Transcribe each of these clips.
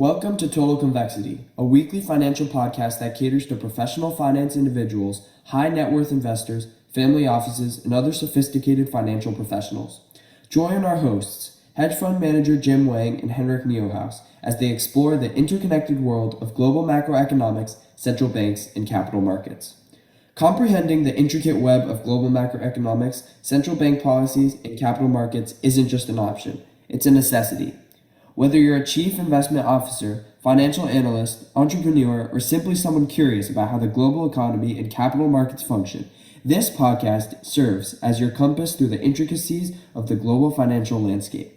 Welcome to Total Convexity, a weekly financial podcast that caters to professional finance individuals, high net worth investors, family offices, and other sophisticated financial professionals. Join our hosts, hedge fund manager Jim Wang and Henrik Neuhaus, as they explore the interconnected world of global macroeconomics, central banks, and capital markets. Comprehending the intricate web of global macroeconomics, central bank policies, and capital markets isn't just an option, it's a necessity. Whether you're a chief investment officer, financial analyst, entrepreneur, or simply someone curious about how the global economy and capital markets function, this podcast serves as your compass through the intricacies of the global financial landscape.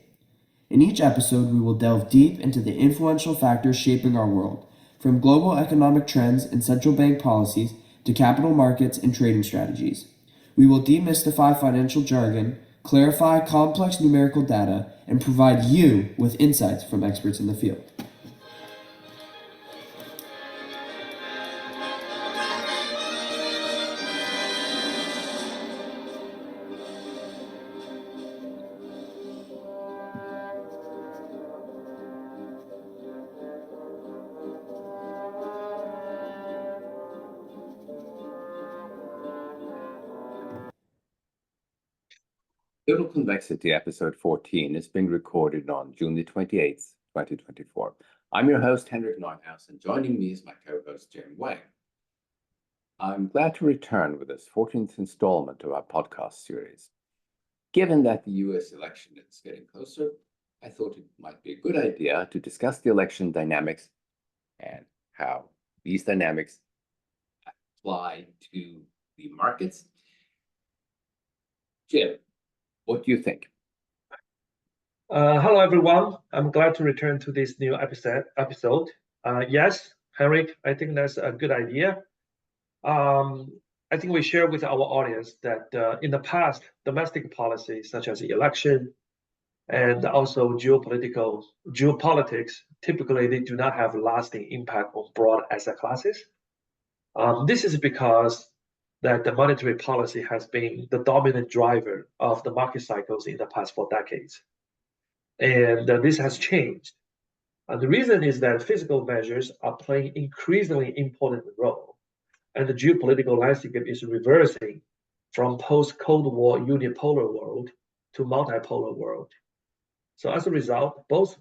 In each episode, we will delve deep into the influential factors shaping our world, from global economic trends and central bank policies to capital markets and trading strategies. We will demystify financial jargon, clarify complex numerical data, and provide you with insights from experts in the field. Total Convexity episode 14 is being recorded on June the 28th, 2024. I'm your host, Henrik Neuhaus, and joining me is my co-host, Jim Wang. I'm glad to return with this 14th installment of our podcast series. Given that the US election is getting closer, I thought it might be a good idea to discuss the election dynamics and how these dynamics apply to the markets. Jim, what do you think? Hello, everyone. I'm glad to return to this new episode. Yes, Henrik, I think that's a good idea. I think we share with our audience that in the past, domestic policies such as the election and also geopolitics, typically they do not have lasting impact on broad asset classes. This is because that the monetary policy has been the dominant driver of the market cycles in the past 4 decades. And this has changed. And the reason is that physical measures are playing increasingly important role, and the geopolitical landscape is reversing from post-Cold War unipolar world to multipolar world. So as a result, both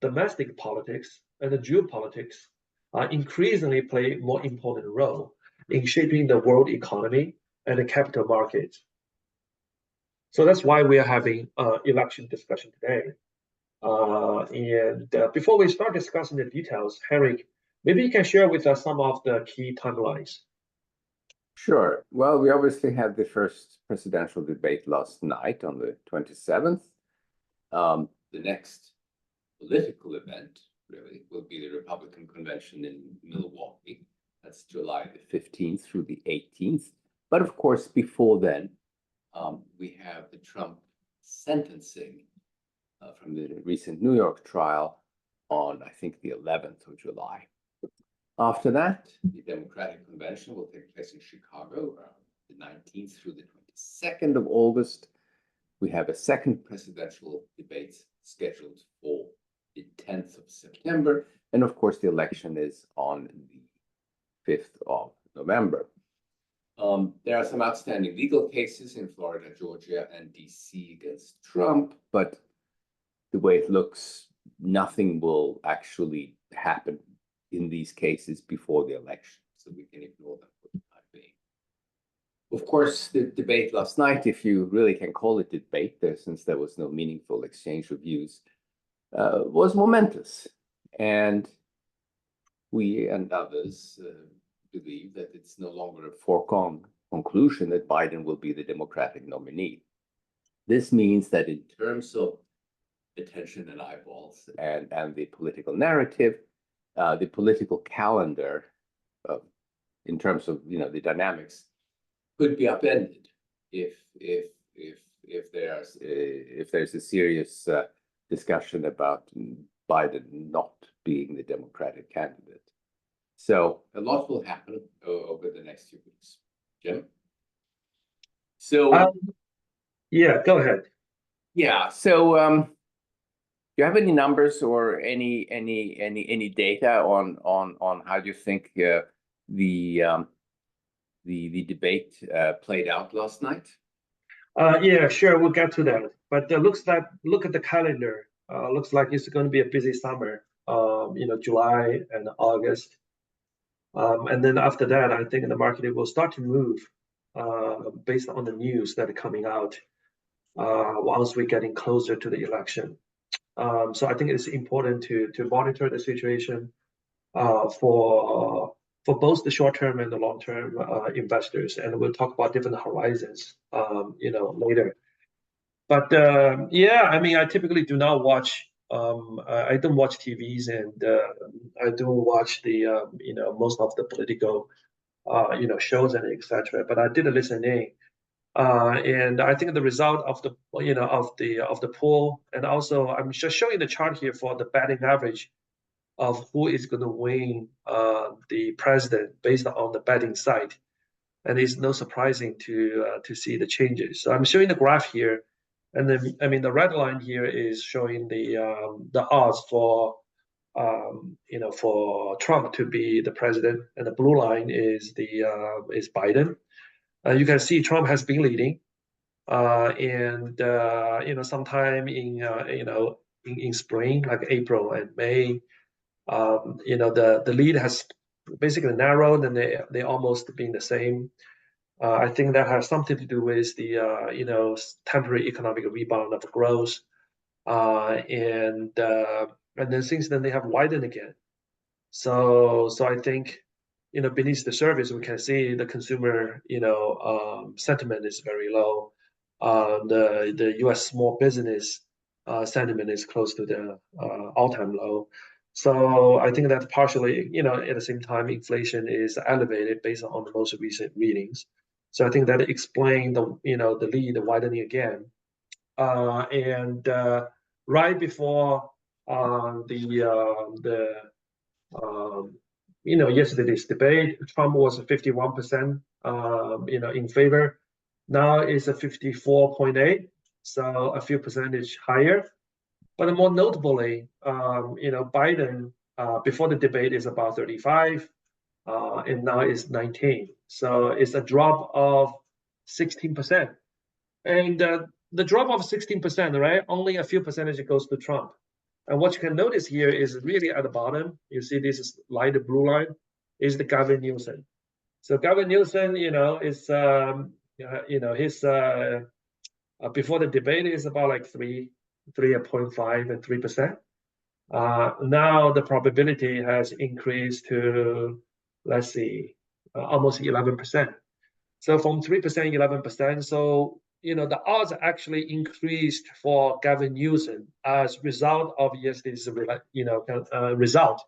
domestic politics and the geopolitics are increasingly play more important role in shaping the world economy and the capital markets. So that's why we are having election discussion today. Before we start discussing the details, Henrik, maybe you can share with us some of the key timelines. Sure. Well, we obviously had the first presidential debate last night on the 27th. The next political event, really, will be the Republican convention in Milwaukee. That's July the 15th through the 18th. But of course, before then, we have the Trump sentencing from the recent New York trial on, I think, the 11th of July. After that, the Democratic convention will take place in Chicago around the 19th through the 22nd of August. We have a second presidential debate scheduled for the 10th of September. And of course, the election is on the 5th of November. There are some outstanding legal cases in Florida, Georgia, and DC against Trump, but the way it looks, nothing will actually happen in these cases before the election, so we can ignore them for the time being. Of course, the debate last night, if you really can call it debate, since there was no meaningful exchange of views, was momentous. And we and others believe that it's no longer a foregone conclusion that Biden will be the Democratic nominee. This means that in terms of attention and eyeballs and the political narrative, the political calendar, in terms of the dynamics, could be upended if there's a serious discussion about Biden not being the Democratic candidate. So a lot will happen over the next few weeks. Jim? Yeah, go ahead. Yeah, so you have any numbers or any data on how do you think the debate played out last night? Yeah, sure, we'll get to that. But look at the calendar. Looks like it's going to be a busy summer. July and August. And then after that, I think the market will start to move based on the news that are coming out once we're getting closer to the election. So I think it's important to monitor the situation for both the short-term and the long-term investors, and we'll talk about different horizons, later. But yeah, I mean, I typically do not watch. I don't watch TVs, and I don't watch the most of the political shows and etc. But I did listen in. And I think the result of the poll, and also I'm just showing the chart here for the batting average of who is going to win the president based on the betting side, and it's no surprising to see the changes. So I'm showing the graph here, and then I mean the red line here is showing the odds for for Trump to be the president, and the blue line is Biden. You can see Trump has been leading, and sometime in spring, like April and May, the lead has basically narrowed, and they almost been the same. I think that has something to do with the temporary economic rebound of growth, and then since then they have widened again. So I think beneath the surface we can see the consumer sentiment is very low. The U.S. small business sentiment is close to the all-time low. So I think that partially, at the same time, inflation is elevated based on the most recent readings. So I think that explains the lead widening again. And right before yesterday's debate, Trump was 51% in favor. Now it's a 54.8, so a few percentage higher. But more notably, Biden before the debate is about 35, and now it's 19. So it's a drop of 16%. And the drop of 16%, right? Only a few percentage goes to Trump. And what you can notice here is really at the bottom, you see this light blue line is the Gavin Newsom. So Gavin Newsom, is his before the debate is about like 3.5 and 3%. Now the probability has increased to, let's see, almost 11%. So from 3%, 11%. So the odds actually increased for Gavin Newsom as result of yesterday's result.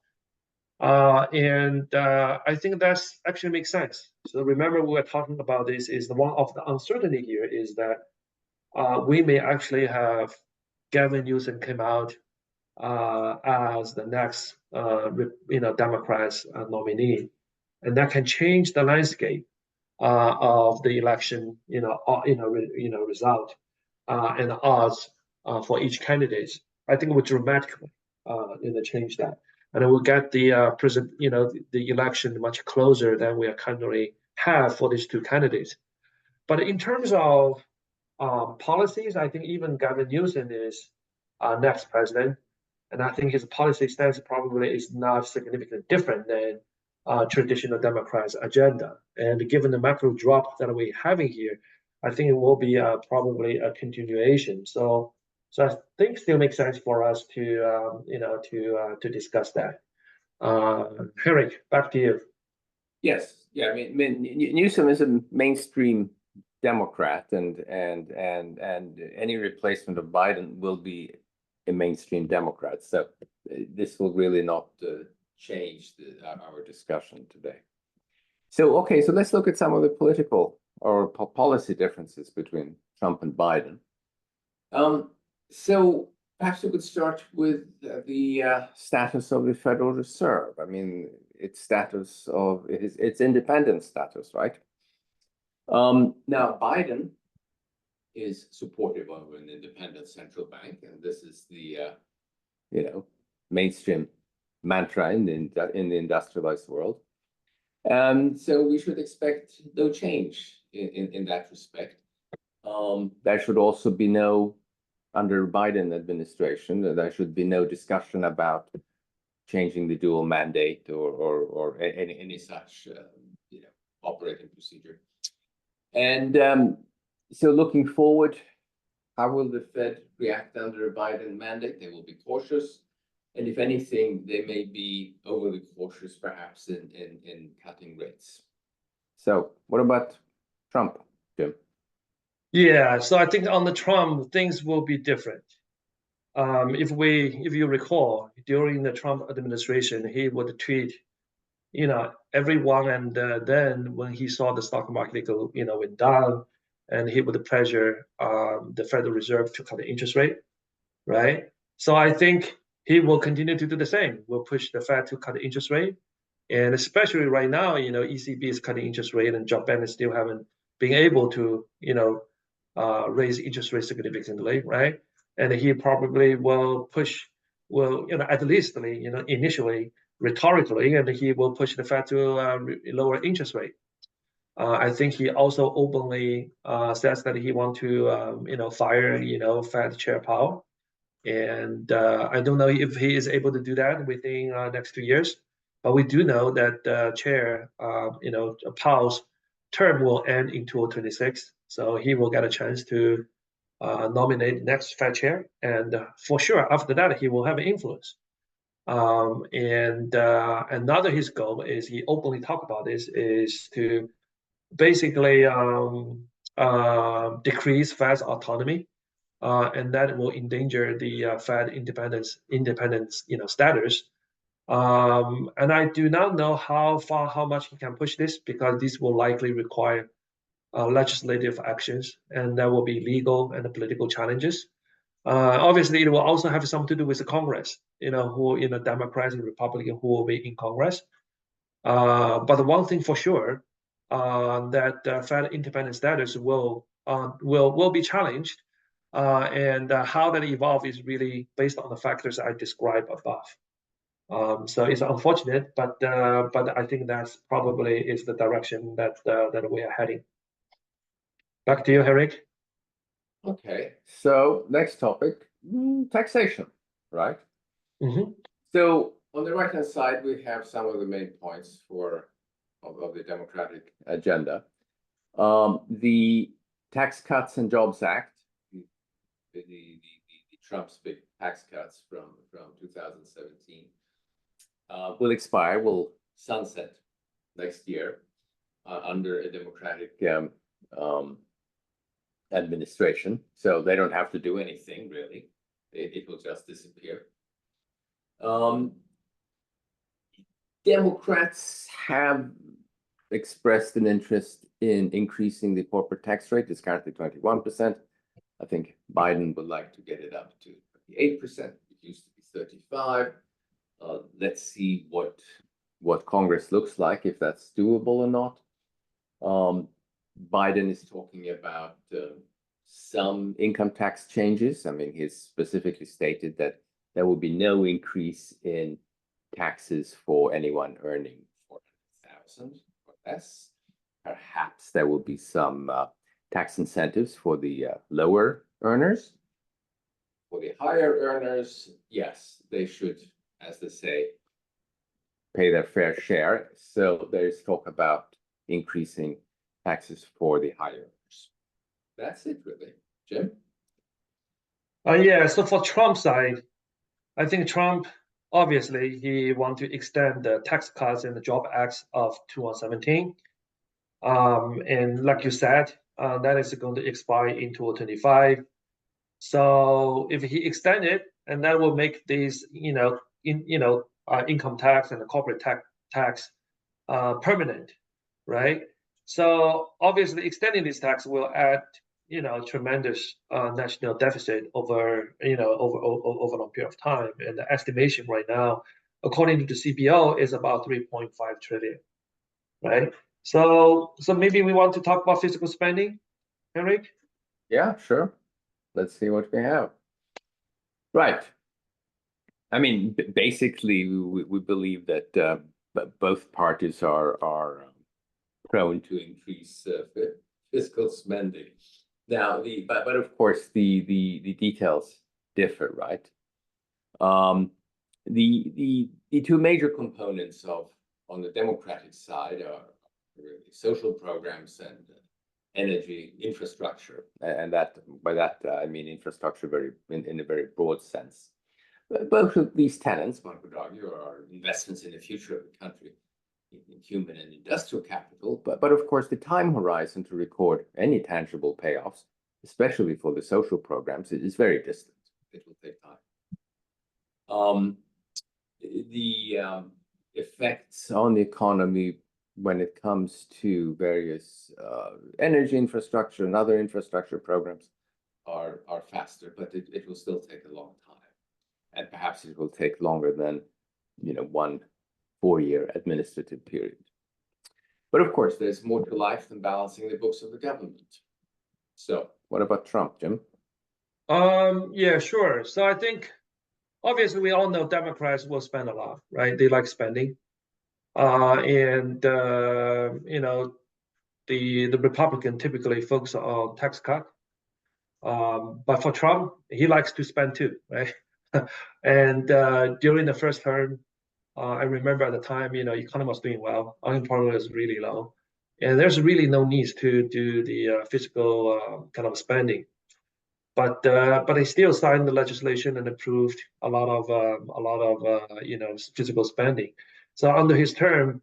And I think that's actually makes sense. So remember, we were talking about this is the one of the uncertainty here is that we may actually have Gavin Newsom come out as the next Democrats nominee, and that can change the landscape of the election result and the odds for each candidate. I think it would dramatically change that, and it will get the the election much closer than we are currently have for these two candidates. But in terms of policies, I think even Gavin Newsom is next president, and I think his policy stance probably is not significantly different than traditional Democrats' agenda. And given the macro drop that we're having here, I think it will be probably a continuation. So I think still makes sense for us to discuss that. Henrik, back to you. Yes, yeah. I mean, Newsom is a mainstream Democrat, and any replacement of Biden will be a mainstream Democrat. So this will really not change our discussion today. So okay, so let's look at some of the political or policy differences between Trump and Biden. So perhaps we could start with the status of the Federal Reserve. I mean, its independent status, right? Now Biden is supportive of an independent central bank, and this is the mainstream mantra in the industrialized world. So we should expect no change in that respect. There should also be under Biden administration, there should be no discussion about changing the dual mandate or any such operating procedure. And so looking forward, how will the Fed react under a Biden mandate? They will be cautious. And if anything, they may be overly cautious, perhaps, in cutting rates. So what about Trump, Jim? Yeah, so I think on the Trump, things will be different. If you recall, during the Trump administration, he would tweet, everyone, and then when he saw the stock market go, went down, and he would pressure the Federal Reserve to cut the interest rate, right? So I think he will continue to do the same. Will push the Fed to cut the interest rate, and especially right now, ECB is cutting interest rate, and Japan is still haven't been able to, raise interest rates significantly, right? And he probably will at least, initially, rhetorically, and he will push the Fed to lower interest rate. I think he also openly says that he want to, fire, Fed Chair Powell. And I don't know if he is able to do that within next 2 years. But we do know that Chair, Powell's term will end in 2026. So he will get a chance to nominate next Fed chair. And for sure, after that, he will have influence. And another his goal is, he openly talk about this, is to basically decrease Fed's autonomy. And that will endanger the Fed independence, status. And I do not know how much he can push this, because this will likely require legislative actions, and there will be legal and political challenges. Obviously, it will also have something to do with the Congress, who, Democrats and Republicans who will be in Congress. But the one thing for sure, that Fed independence status will be challenged. And how that evolve is really based on the factors I described above. So it's unfortunate, but I think that's probably is the direction that we are heading. Back to you, Eric. Okay, so next topic, taxation, right? Mm-hmm. So on the right-hand side, we have some of the main points of the Democratic agenda. The Tax Cuts and Jobs Act, the Trump's big tax cuts from 2017, will expire, will sunset next year under a Democratic administration. So they don't have to do anything, really. It will just disappear. Democrats have expressed an interest in increasing the corporate tax rate. It's currently 21%. I think Biden would like to get it up to 28%. It used to be 35%. Let's see what Congress looks like, if that's doable or not. Biden is talking about some income tax changes. I mean, he's specifically stated that there will be no increase in taxes for anyone earning $400,000 or less. Perhaps there will be some tax incentives for the lower earners. For the higher earners, yes, they should, as they say, pay their fair share. So there is talk about increasing taxes for the higher earners. That's it, really. Jim? Yeah, so for Trump's side, I think Trump, obviously, he wants to extend the tax cuts and the Job Acts of 2017. And like you said, that is going to expire in 2025. So if he extend it, and that will make these, income tax and the corporate tax permanent, right? So obviously, extending this tax will add, tremendous national deficit over a long period of time. And the estimation right now, according to the CBO, is about 3.5 trillion, right? So maybe we want to talk about fiscal spending, Henrik? Yeah, sure. Let's see what we have. Right. I mean, basically, we believe that both parties are prone to increase fiscal spending. Now, but of course, the details differ, right? The two major components on the Democratic side are really social programs and energy infrastructure, and by that I mean infrastructure in a very broad sense. Both of these tenets, one could argue, are investments in the future of the country, in human and industrial capital. But of course, the time horizon to record any tangible payoffs, especially for the social programs, is very distant. It will take time. The effects on the economy when it comes to various energy infrastructure and other infrastructure programs are faster, but it will still take a long time. And perhaps it will take longer than, 1 4-year administrative period. But of course, there's more to life than balancing the books of the government. So what about Trump, Jim? Yeah, sure. So I think obviously we all know Democrats will spend a lot, right? They like spending. And the Republican typically focus on tax cut. But for Trump, he likes to spend too, right? And during the first term, I remember at the time, economy was doing well, unemployment was really low, and there's really no need to do the fiscal kind of spending. But they still signed the legislation and approved a lot of fiscal spending. So under his term,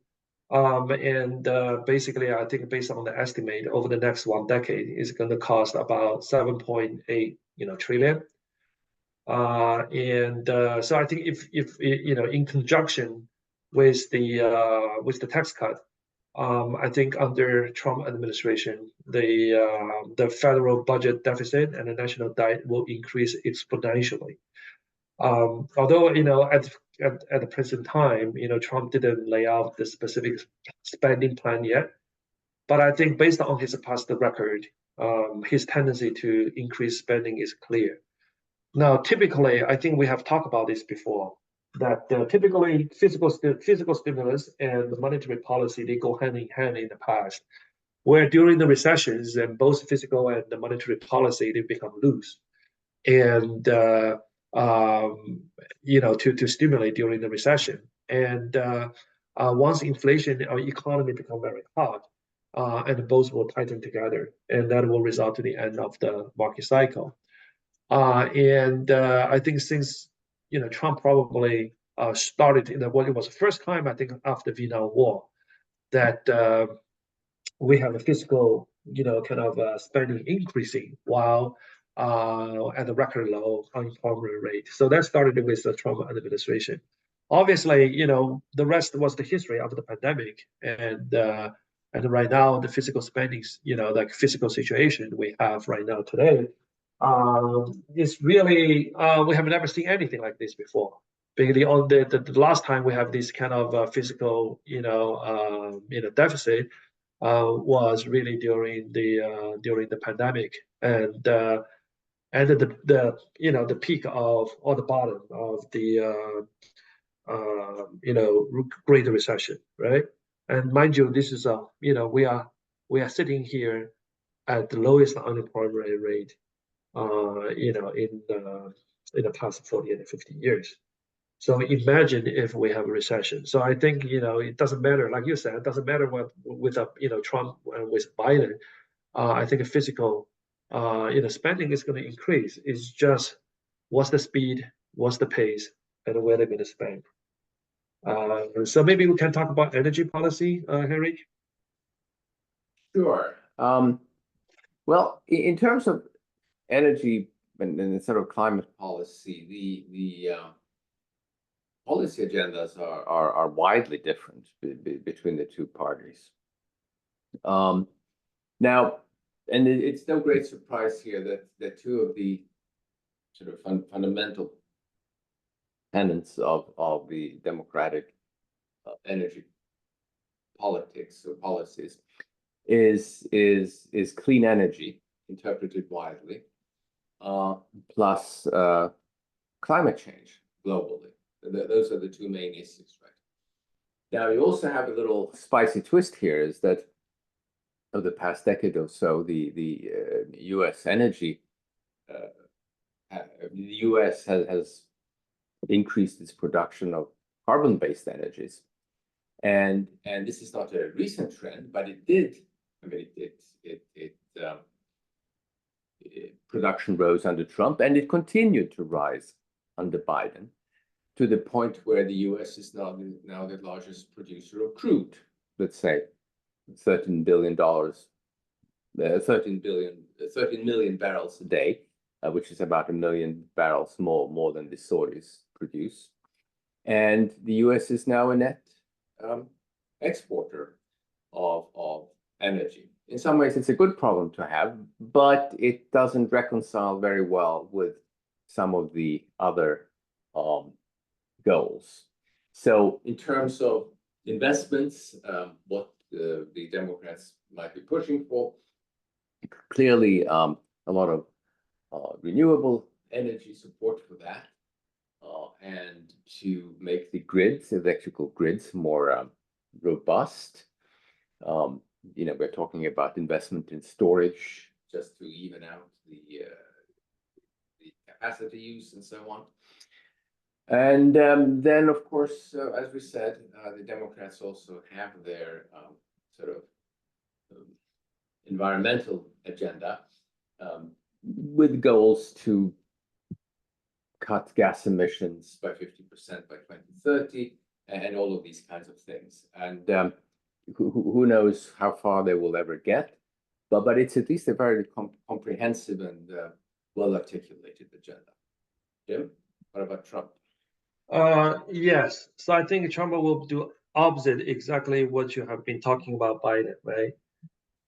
and basically, I think based on the estimate over the next 1 decade, is going to cost about 7.8 trillion. So I think if in conjunction with the tax cut, I think under Trump administration, the federal budget deficit and the national debt will increase exponentially. Although at the present time, Trump didn't lay out the specific spending plan yet, but I think based on his past record, his tendency to increase spending is clear. Now, typically, I think we have talked about this before, that typically physical stimulus and the monetary policy, they go hand in hand in the past, where during the recessions, and both physical and the monetary policy, they become loose. And, to stimulate during the recession. And once inflation or economy become very hot, and both will tighten together, and that will result to the end of the market cycle. I think since Trump probably started in what it was the first time, I think, after Vietnam War, that we have a fiscal kind of spending increasing while at a record low unemployment rate. So that started with the Trump administration. Obviously, the rest was the history of the pandemic, and right now the fiscal spendings, like fiscal situation we have right now today. It's really we have never seen anything like this before. Basically, on the last time we have this kind of fiscal deficit was really during the pandemic, and the peak of, or the bottom of the Great Recession, right? And mind you, this is we are sitting here at the lowest unemployment rate in the past 40 and 50 years. So imagine if we have a recession. So I think it doesn't matter, like you said, it doesn't matter what with Trump and with Biden. I think the physical spending is going to increase. It's just what's the speed, what's the pace, and where they're going to spend. So maybe we can talk about energy policy, Henrik. Sure. Well, in terms of energy and sort of climate policy, the policy agendas are widely different between the two parties. Now, and it's no great surprise here that two of the sort of fundamental tenets of the democratic energy politics or policies is clean energy, interpreted widely, plus climate change globally. Those are the two main issues, right? Now, you also have a little spicy twist here, is that over the past decade or so, the U.S. energy, the U.S. has increased its production of carbon-based energies, and this is not a recent trend, but it did. I mean, production rose under Trump, and it continued to rise under Biden, to the point where the U.S. is now the largest producer of crude. Let's say $13 billion, 13 million barrels a day, which is about 1 million barrels more than the Saudis produce. And the U.S. is now a net exporter of energy. In some ways, it's a good problem to have, but it doesn't reconcile very well with some of the other goals. So in terms of investments, what the Democrats might be pushing for, clearly a lot of renewable energy support for that, and to make the grids, electrical grids, more robust. We're talking about investment in storage just to even out the capacity use and so on. And then, of course, as we said, the Democrats also have their sort of environmental agenda, with goals to cut gas emissions by 50% by 2030, and all of these kinds of things. And who knows how far they will ever get, but it's at least a very comprehensive and well-articulated agenda. Jim, what about Trump? Yes. So I think Trump will do opposite exactly what you have been talking about Biden, right?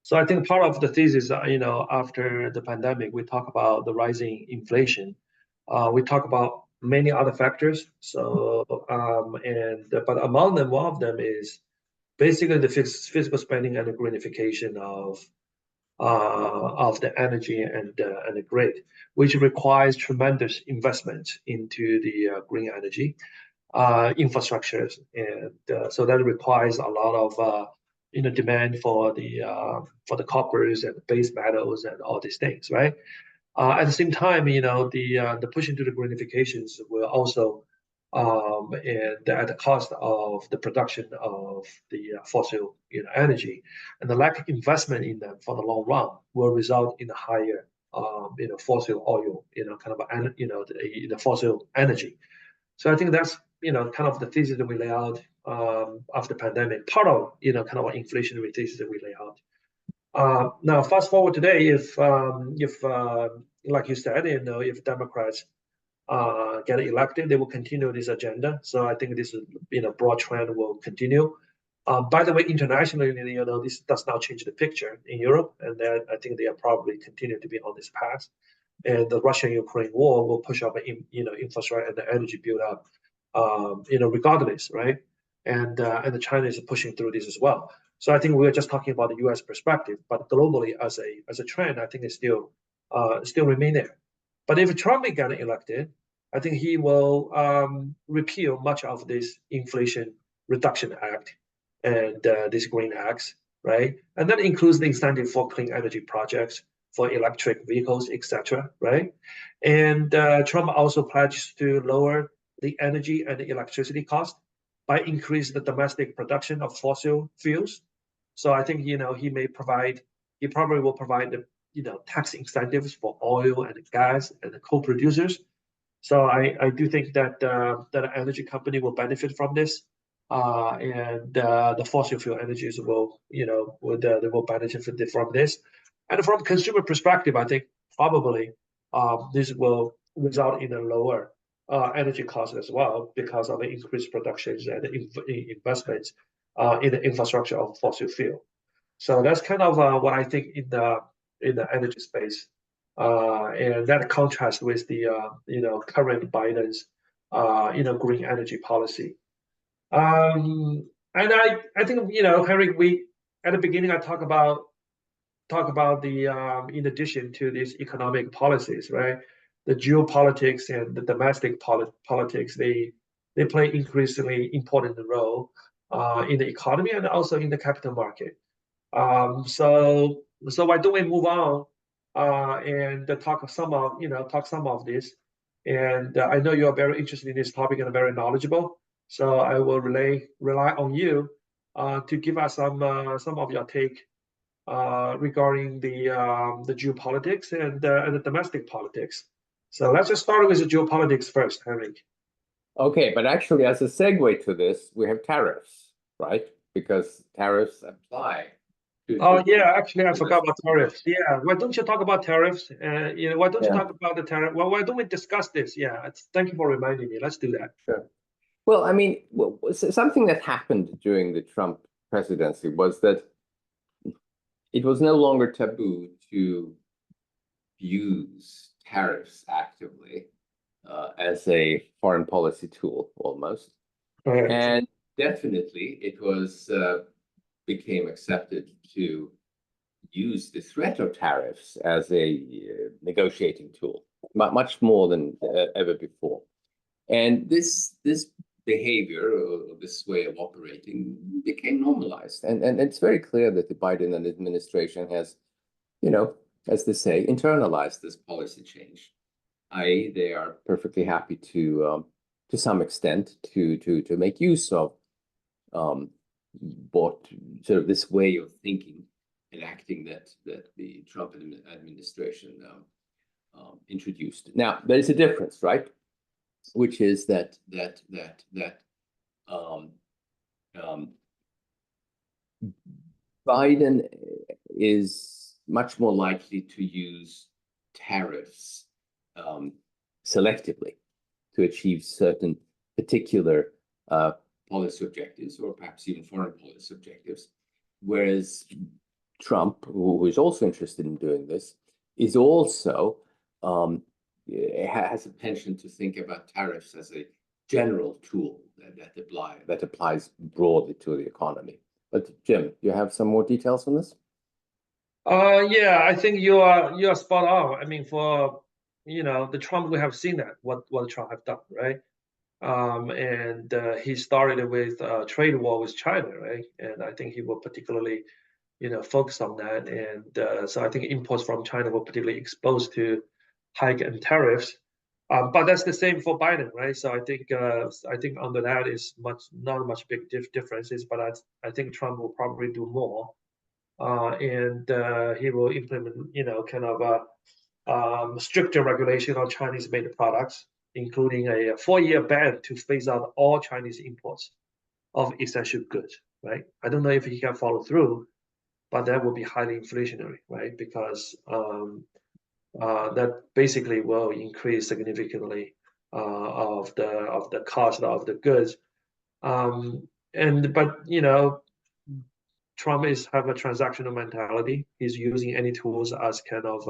So I think part of the thesis, after the pandemic, we talk about the rising inflation. We talk about many other factors. So, but among them, one of them is basically the physical spending and the greenification of the energy and the grid, which requires tremendous investment into the green energy infrastructures, and so that requires a lot of demand for the coppers and the base metals and all these things, right? At the same time, the push into the greenifications will also and at the cost of the production of the fossil energy, and the lack of investment in them for the long run will result in a higher fossil oil, the fossil energy. So I think that's kind of the thesis that we lay out after the pandemic, part of kind of an inflationary thesis that we lay out. Now, fast forward today, if like you said, if Democrats get elected, they will continue this agenda. So I think this broad trend will continue. By the way, internationally, this does not change the picture in Europe, and I think they are probably continue to be on this path. And the Russia-Ukraine war will push up, infrastructure and the energy build up, regardless, right? And the China is pushing through this as well. So I think we're just talking about the U.S. perspective, but globally as a trend, I think it's still remain there. But if Trump gets elected, I think he will repeal much of this Inflation Reduction Act and these green acts, right? And that includes the incentive for clean energy projects, for electric vehicles, etc., right? And Trump also pledged to lower the energy and the electricity cost by increasing the domestic production of fossil fuels. So I think he probably will provide the tax incentives for oil and gas and the coal producers. So I do think that that an energy company will benefit from this, and the fossil fuel energies will benefit from this. And from consumer perspective, I think probably this will result in a lower energy cost as well because of the increased productions and investments in the infrastructure of fossil fuel. So that's kind of what I think in the energy space, and that contrasts with the current Biden's green energy policy. And I think Henry, we at the beginning I talk about the in addition to these economic policies, right? The geopolitics and the domestic politics, they they play increasingly important role in the economy and also in the capital market. So why don't we move on and talk some of this? And I know you are very interested in this topic and very knowledgeable. So I will rely on you to give us some of your take regarding the geopolitics and the domestic politics. So let's just start with the geopolitics first, Henrik. Okay, but actually, as a segue to this, we have tariffs, right? Because tariffs apply to. Oh yeah, actually I forgot about tariffs. Yeah, why don't you talk about tariffs? Why don't you talk about the tariff? Well, why don't we discuss this? Yeah, thank you for reminding me. Let's do that. Sure. Well, I mean, something that happened during the Trump presidency was that it was no longer taboo to use tariffs actively as a foreign policy tool, almost. Right. And definitely it was became accepted to use the threat of tariffs as a negotiating tool, much more than ever before. And this behavior or this way of operating became normalized. And it's very clear that the Biden administration has, as they say, internalized this policy change. I.e., they are perfectly happy to some extent to make use of what sort of this way of thinking and acting that the Trump administration introduced. Now, there is a difference, right? Which is that Biden is much more likely to use tariffs selectively to achieve certain particular policy objectives, or perhaps even foreign policy objectives, whereas Trump, who is also interested in doing this, is also has a penchant to think about tariffs as a general tool that applies broadly to the economy. But Jim, you have some more details on this? Yeah, I think you are spot on. I mean, for the Trump, we have seen that what Trump have done, right? And he started with a trade war with China, right? And I think he will particularly, focus on that. And so I think imports from China were particularly exposed to hike and tariffs. But that's the same for Biden, right? So I think under that is not much big differences. But I think Trump will probably do more, and he will implement, kind of a stricter regulation on Chinese-made products, including a 4-year ban to phase out all Chinese imports of essential goods, right? I don't know if he can follow through, but that will be highly inflationary, right? Because that basically will increase significantly of the cost of the goods. But Trump have a transactional mentality. He's using any tools as kind of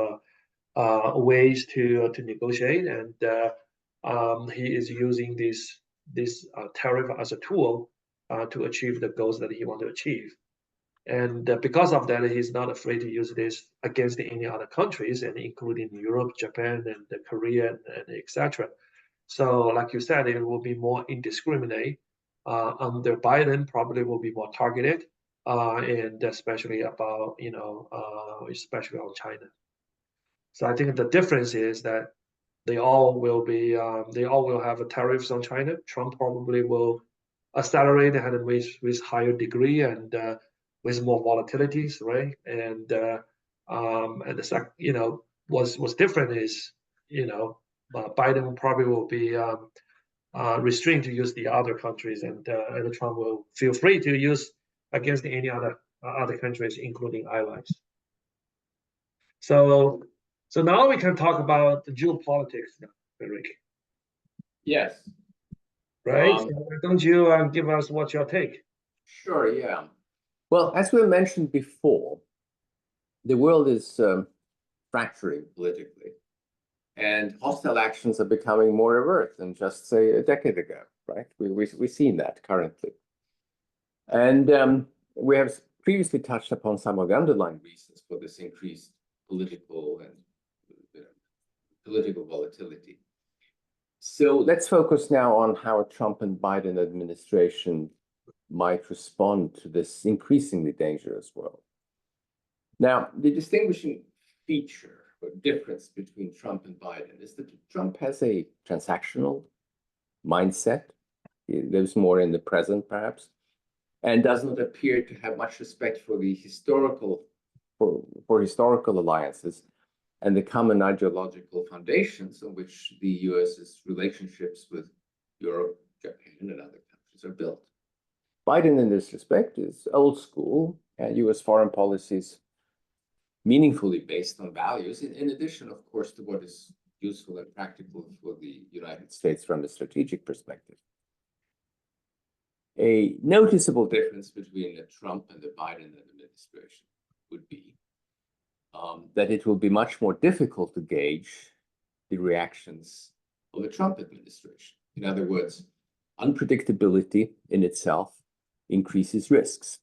ways to negotiate, and he is using this tariff as a tool to achieve the goals that he wants to achieve. And because of that, he's not afraid to use this against any other countries, and including Europe, Japan, and Korea, and etc. So, like you said, it will be more indiscriminate. Under Biden, probably will be more targeted, and especially about especially on China. So I think the difference is that they all will have a tariffs on China. Trump probably will accelerate and with higher degree and with more volatilities, right? And what's different is Biden probably will be restrained to use the other countries, and Trump will feel free to use against any other countries, including allies. So now we can talk about the geopolitics, Henrik. Yes. Right? So why don't you give us what's your take? Sure, yeah. Well, as we mentioned before, the world is fracturing politically, and hostile actions are becoming more overt than just, say, a decade ago, right? We've seen that currently. And we have previously touched upon some of the underlying reasons for this increased political volatility. So let's focus now on how a Trump and Biden administration might respond to this increasingly dangerous world. Now, the distinguishing feature or difference between Trump and Biden is that Trump has a transactional mindset. He lives more in the present, perhaps, and does not appear to have much respect for the historical alliances and the common ideological foundations on which the US's relationships with Europe, Japan, and other countries are built. Biden, in this respect, is old school, and US foreign policies meaningfully based on values, in addition, of course, to what is useful and practical for the United States from a strategic perspective. A noticeable difference between the Trump and the Biden administration would be that it will be much more difficult to gauge the reactions of the Trump administration. In other words, unpredictability in itself increases risks.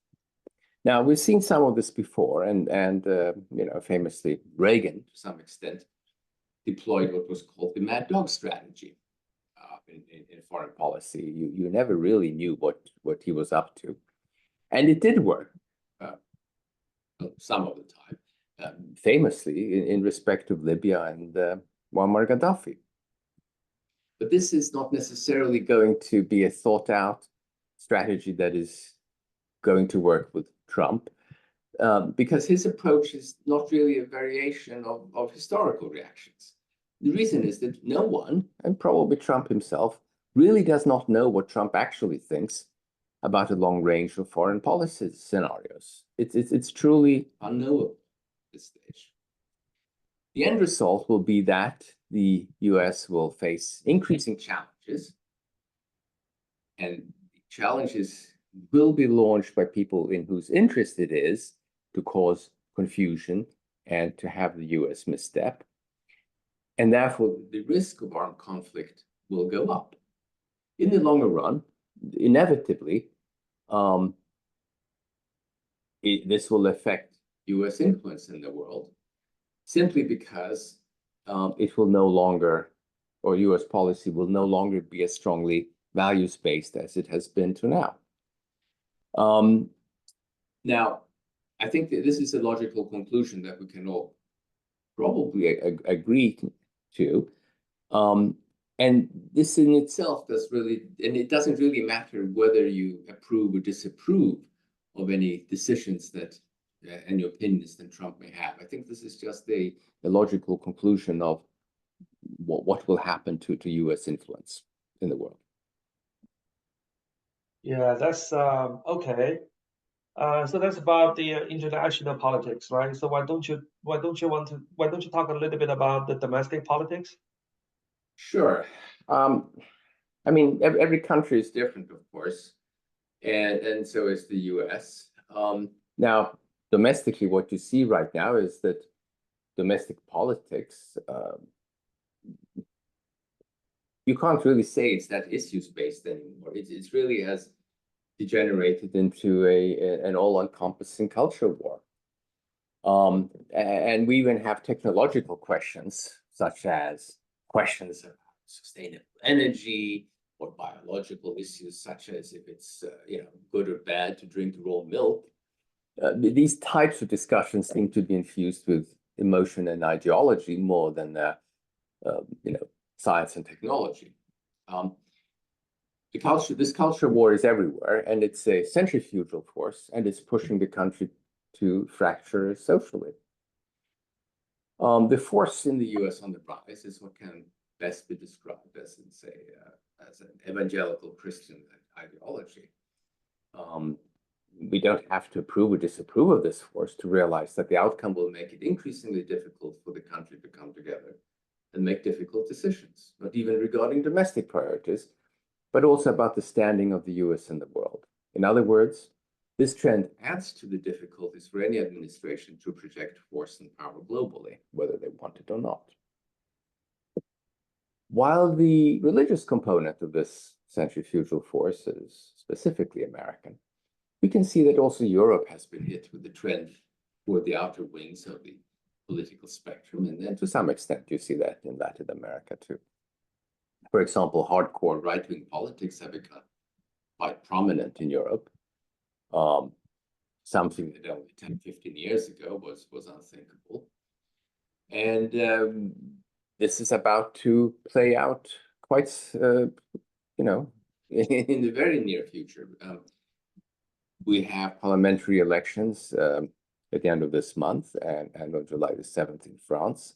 Now, we've seen some of this before, and famously, Reagan, to some extent, deployed what was called the mad dog strategy in foreign policy. You never really knew what he was up to. And it did work some of the time, famously in respect of Libya and Muammar Gaddafi. But this is not necessarily going to be a thought-out strategy that is going to work with Trump, because his approach is not really a variation of historical reactions. The reason is that no one, and probably Trump himself, really does not know what Trump actually thinks about a long range of foreign policy scenarios. It's truly unknowable at this stage. The end result will be that the US will face increasing challenges, and challenges will be launched by people in whose interest it is to cause confusion and to have the US misstep. And therefore, the risk of armed conflict will go up. In the longer run, inevitably, this will affect US influence in the world, simply because it will no longer, or US policy will no longer be as strongly values-based as it has been to now. Now, I think that this is a logical conclusion that we can all probably agree to. And this in itself does really, and it doesn't really matter whether you approve or disapprove of any decisions that any opinions that Trump may have. I think this is just a logical conclusion of what will happen to US influence in the world. Yeah, that's okay. So that's about the international politics, right? So why don't you talk a little bit about the domestic politics? Sure. I mean, every country is different, of course, and so is the US. Now, domestically, what you see right now is that domestic politics, you can't really say it's that issues-based anymore. It's really has degenerated into an all-encompassing culture war. And we even have technological questions, such as questions about sustainable energy or biological issues, such as if it's good or bad to drink raw milk. These types of discussions seem to be infused with emotion and ideology more than science and technology. This culture war is everywhere, and it's a centrifugal force, and it's pushing the country to fracture socially. The force in the US on the rise is what can best be described as, as an evangelical Christian ideology. We don't have to approve or disapprove of this force to realize that the outcome will make it increasingly difficult for the country to come together and make difficult decisions, not even regarding domestic priorities, but also about the standing of the US in the world. In other words, this trend adds to the difficulties for any administration to project force and power globally, whether they want it or not. While the religious component of this centrifugal force is specifically American, we can see that also Europe has been hit with the trend toward the outer wings of the political spectrum, and then to some extent you see that in Latin America too. For example, hardcore right-wing politics have become quite prominent in Europe. Something that only 10, 15 years ago was unthinkable. And this is about to play out quite, in the very near future. We have parliamentary elections at the end of this month and on July the 7th in France.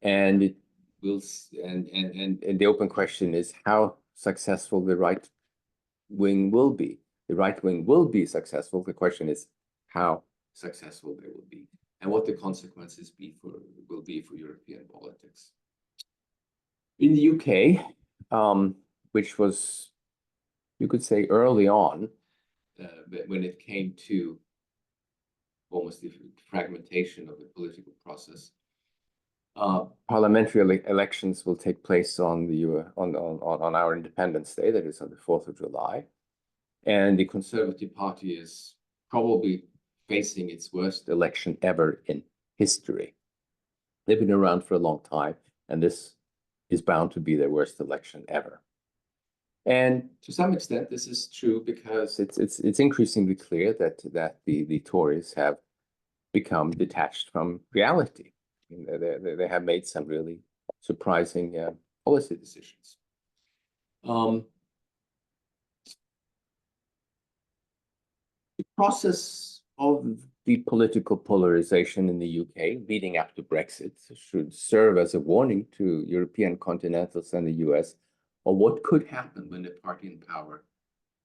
And it will, and the open question is how successful the right wing will be. The right wing will be successful. The question is how successful they will be and what the consequences will be for European politics. In the UK, which was, you could say, early on, when it came to almost the fragmentation of the political process, parliamentary elections will take place on our Independence Day, that is on the 4th of July. And the Conservative Party is probably facing its worst election ever in history. They've been around for a long time, and this is bound to be their worst election ever. And to some extent, this is true because it's increasingly clear that the Tories have become detached from reality. They have made some really surprising policy decisions. The process of the political polarization in the UK leading up to Brexit should serve as a warning to European continentals and the US of what could happen when a party in power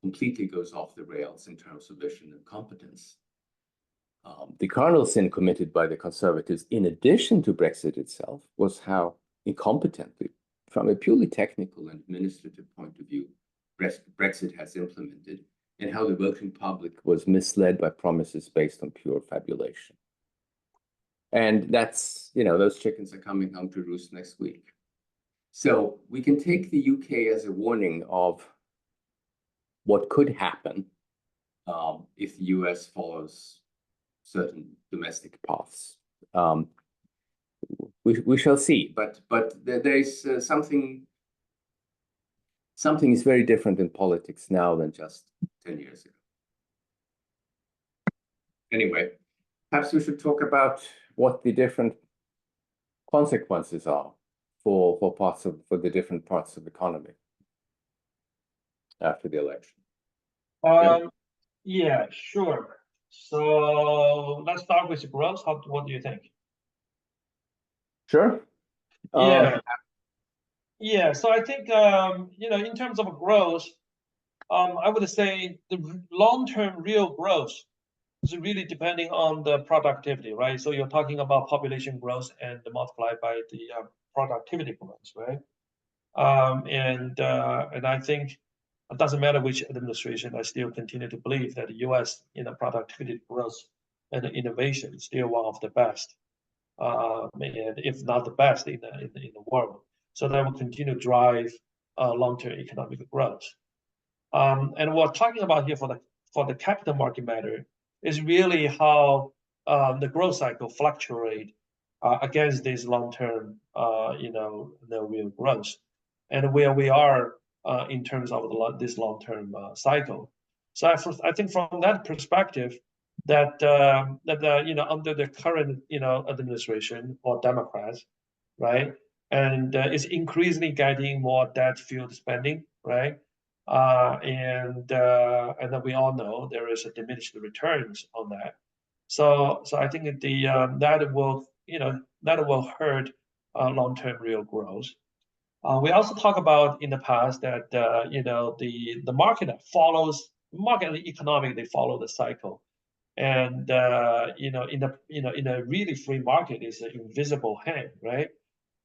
completely goes off the rails in terms of vision and competence. The cardinal sin committed by the Conservatives, in addition to Brexit itself, was how incompetently, from a purely technical and administrative point of view, Brexit has implemented, and how the voting public was misled by promises based on pure fabulation. And that's, those chickens are coming home to roost next week. So we can take the UK as a warning of what could happen if the US follows certain domestic paths. We shall see, but there is something is very different in politics now than just 10 years ago. Anyway, perhaps we should talk about what the different consequences are for the different parts of the economy after the election. Yeah, sure. So let's start with growth. What do you think? Sure. Yeah. So I think in terms of growth, I would say the long-term real growth is really depending on the productivity, right? So you're talking about population growth and multiplied by the productivity growth, right? And I think it doesn't matter which administration, I still continue to believe that the U.S. productivity growth and innovation is still one of the best, and if not the best in the world. So that will continue to drive long-term economic growth. And what we're talking about here for the capital market matter is really how the growth cycle fluctuate against this long-term, the real growth, and where we are in terms of this long-term cycle. So I think from that perspective, that under the current administration or Democrats, right, and it's increasingly getting more debt-fueled spending, right, and then we all know there is a diminished returns on that. So I think that will hurt long-term real growth. We also talk about in the past that the market and the economy, they follow the cycle, and in a really free market is an invisible hand, right?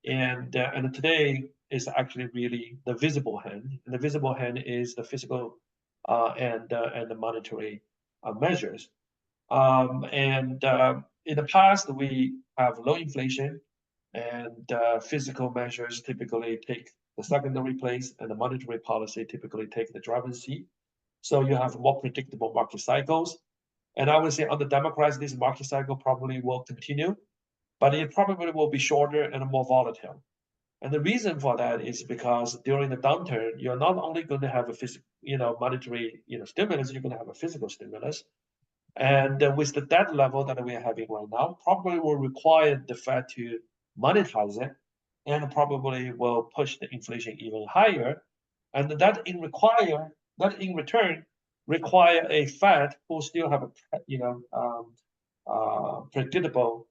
And today is actually really the visible hand, and the visible hand is the fiscal and the monetary measures. In the past, we have low inflation, and fiscal measures typically take the secondary place, and the monetary policy typically take the driver's seat. So you have more predictable market cycles. And I would say under Democrats, this market cycle probably will continue, but it probably will be shorter and more volatile. And the reason for that is because during the downturn, you're not only going to have a physical, monetary, stimulus, you're going to have a physical stimulus. And with the debt level that we are having right now, probably will require the Fed to monetize it, and probably will push the inflation even higher. And that in return require a Fed who still have a predictable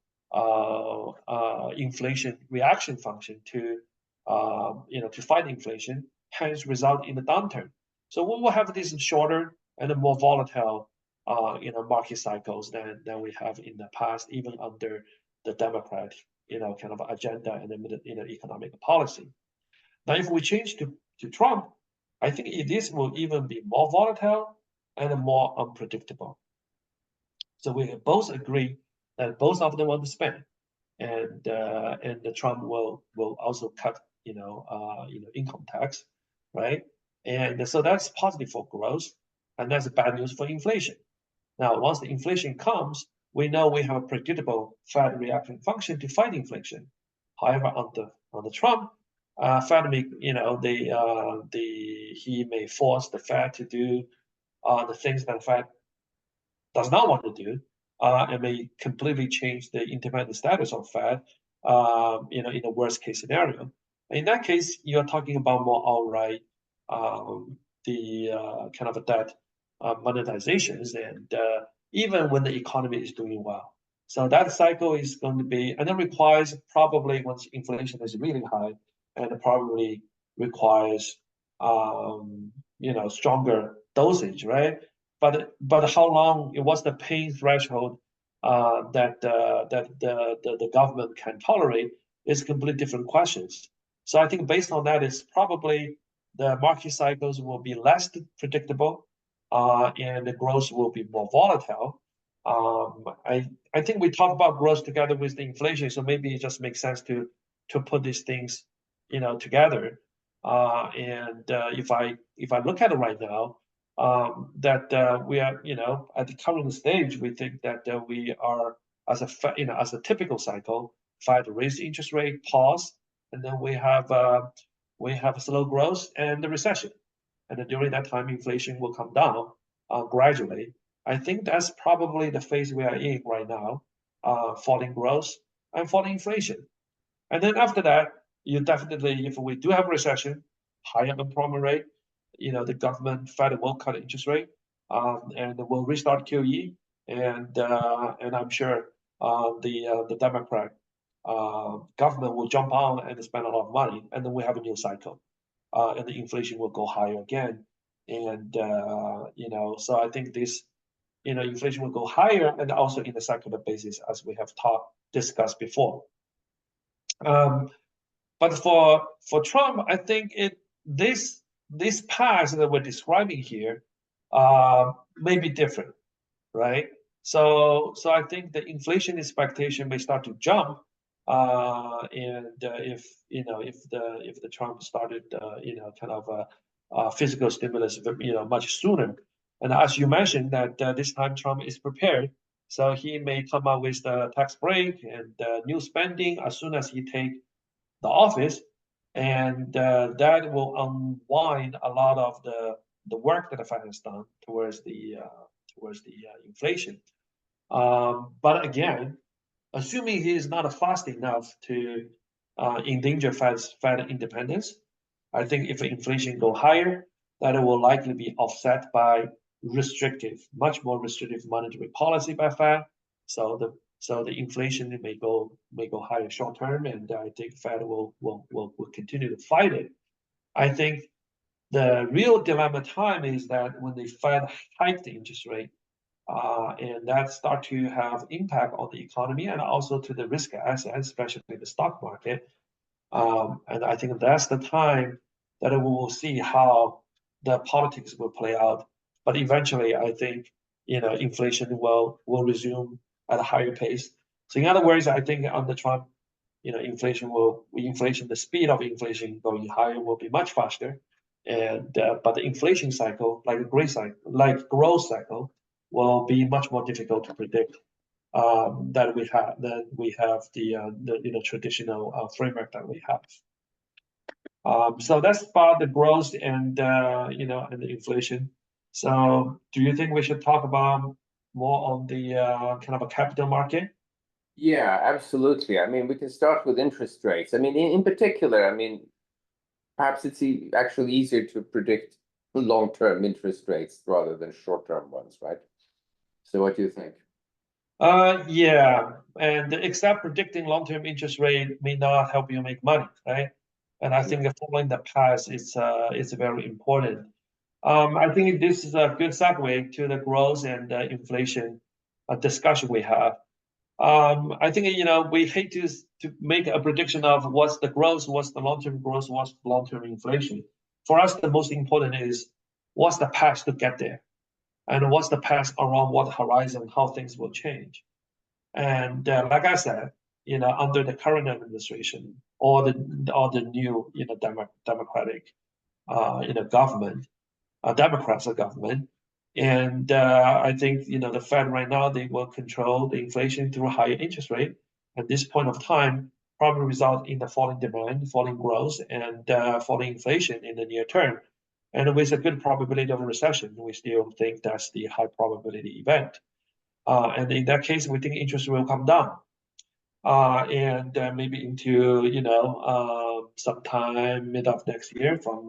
inflation reaction function to to fight inflation, hence result in the downturn. So we will have these shorter and more volatile market cycles than we have in the past, even under the Democrat kind of agenda and the economic policy. Now, if we change to Trump, I think this will even be more volatile and more unpredictable. So we both agree that both of them want to spend, and the Trump will also cut income tax, right? And so that's positive for growth, and that's bad news for inflation. Now, once the inflation comes, we know we have a predictable Fed reaction function to fight inflation. However, on the Trump, Fed may, he may force the Fed to do the things that the Fed does not want to do, and may completely change the independent status of Fed, in the worst case scenario. In that case, you're talking about more outright the kind of a debt monetizations, and even when the economy is doing well. So that cycle is going to be, and it requires probably once inflation is really high, and it probably requires stronger dosage, right? But how long? What's the pain threshold that the government can tolerate is completely different questions. So I think based on that, it's probably the market cycles will be less predictable, and the growth will be more volatile. I think we talk about growth together with the inflation, so maybe it just makes sense to put these things together. And if I look at it right now, that we are at the current stage, we think that we are as a typical cycle, Fed raise interest rate, pause, and then we have slow growth and the recession. And then during that time, inflation will come down gradually. I think that's probably the phase we are in right now, falling growth and falling inflation. And then after that, you definitely, if we do have a recession, higher unemployment rate, the government, Fed will cut interest rate, and will restart QE, and I'm sure the Democrat government will jump on and spend a lot of money, and then we have a new cycle, and the inflation will go higher again, and so I think this, inflation will go higher, and also in the secular basis, as we have discussed before. But for Trump, I think this path that we're describing here may be different, right? So I think the inflation expectation may start to jump, and if the Trump started kind of a physical stimulus much sooner, and as you mentioned that this time Trump is prepared, so he may come out with the tax break and new spending as soon as he take the office, and that will unwind a lot of the work that the Fed has done towards the inflation. But again, assuming he is not fast enough to endanger Fed independence, I think if inflation go higher, that it will likely be offset by much more restrictive monetary policy by Fed. So the inflation may go higher short term, and I think Fed will continue to fight it. I think the real dilemma time is that when the Fed hike the interest rate, and that start to have impact on the economy and also to the risk assets, especially the stock market. And I think that's the time that we will see how the politics will play out. But eventually, I think inflation will resume at a higher pace. So in other words, I think under Trump, the speed of inflation going higher will be much faster, and but the inflation cycle, like growth cycle, will be much more difficult to predict than we have the traditional framework that we have. So that's about the growth and and the inflation. So do you think we should talk about more on the kind of a capital market? Yeah, absolutely. I mean, we can start with interest rates. I mean, in particular, I mean, perhaps it's actually easier to predict long-term interest rates rather than short-term ones, right? So what do you think? Yeah, and except predicting long-term interest rate may not help you make money, right? And I think following the past is very important. I think this is a good segue to the growth and inflation discussion we have. I think we hate to make a prediction of what's the growth, what's the long-term growth, what's long-term inflation. For us, the most important is what's the path to get there, and what's the path around what horizon, how things will change. And like I said, under the current administration or the new democratic government, Democrats are government, and I think the Fed right now they will control the inflation through higher interest rate. At this point of time, probably result in the falling demand, falling growth, and falling inflation in the near term. And with a good probability of a recession, we still think that's the high probability event. And in that case, we think interest will come down, and maybe into sometime mid of next year. From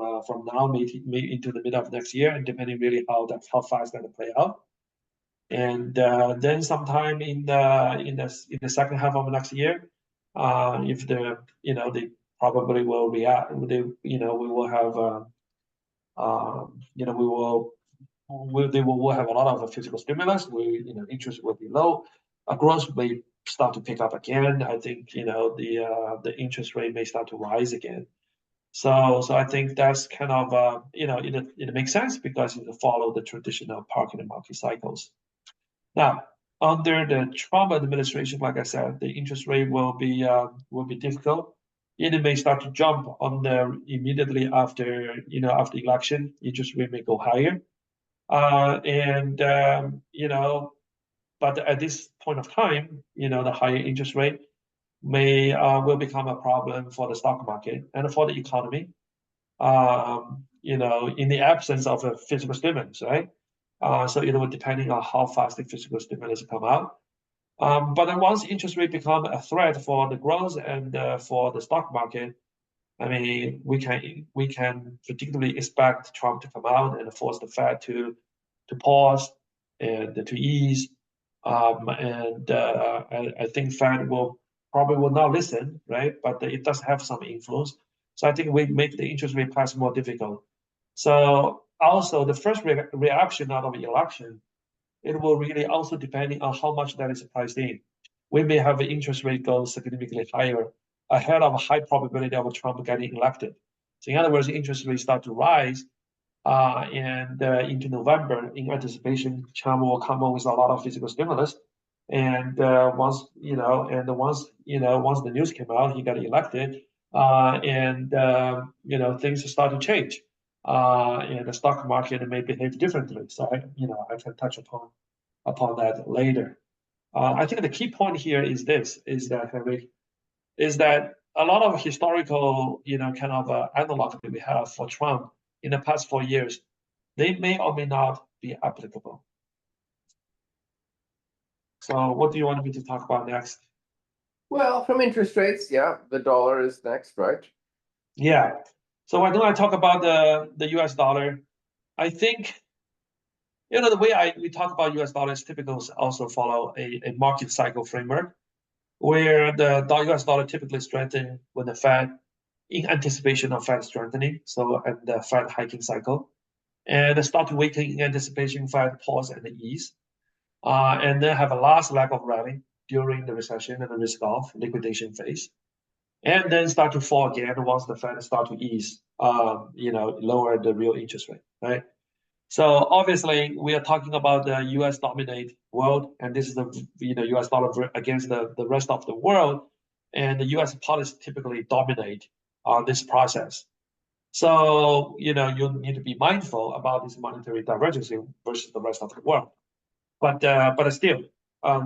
now, maybe into the mid of next year, and depending really how fast that will play out. And then sometime in the second half of next year, if they probably will react, they we will have they will have a lot of fiscal stimulus. Interest will be low. Growth may start to pick up again. I think the interest rate may start to rise again. So I think that's kind of it makes sense because it follow the traditional market and market cycles. Now, under the Trump administration, like I said, the interest rate will be difficult. It may start to jump on the immediately after after election. Interest rate may go higher. But at this point of time, the higher interest rate will become a problem for the stock market and for the economy. In the absence of a fiscal stimulus, right? So it will depending on how fast the fiscal stimulus come out. But then once interest rate become a threat for the growth and for the stock market, I mean, we can particularly expect Trump to come out and force the Fed to pause and to ease. And I think Fed probably will not listen, right? But it does have some influence. So I think we make the interest rate path more difficult. So also the first reaction out of the election, it will really also depending on how much that is priced in. We may have the interest rate go significantly higher ahead of a high probability of Trump getting elected. So in other words, the interest rates start to rise, and into November, in anticipation, Trump will come up with a lot of fiscal stimulus. And once the news came out, he got elected, and things start to change, and the stock market may behave differently. So I can touch upon that later. I think the key point here is that a lot of historical kind of analog that we have for Trump in the past 4 years, they may or may not be applicable. So what do you want me to talk about next? Well, from interest rates, yeah, the dollar is next, right? Yeah. So why don't I talk about the US dollar? I think the way we talk about US dollar is typical also follow a market cycle framework, where the US dollar typically strengthen when the Fed in anticipation of Fed strengthening, so and the Fed hiking cycle, and they start to weaken in anticipation Fed pause and ease, and then have a last leg of rally during the recession and the risk off liquidation phase, and then start to fall again once the Fed start to ease, lower the real interest rate, right? So obviously we are talking about the U.S. dominate world, and this is the U.S. dollar against the rest of the world, and the U.S. policy typically dominate this process. So you need to be mindful about this monetary divergence versus the rest of the world. But still,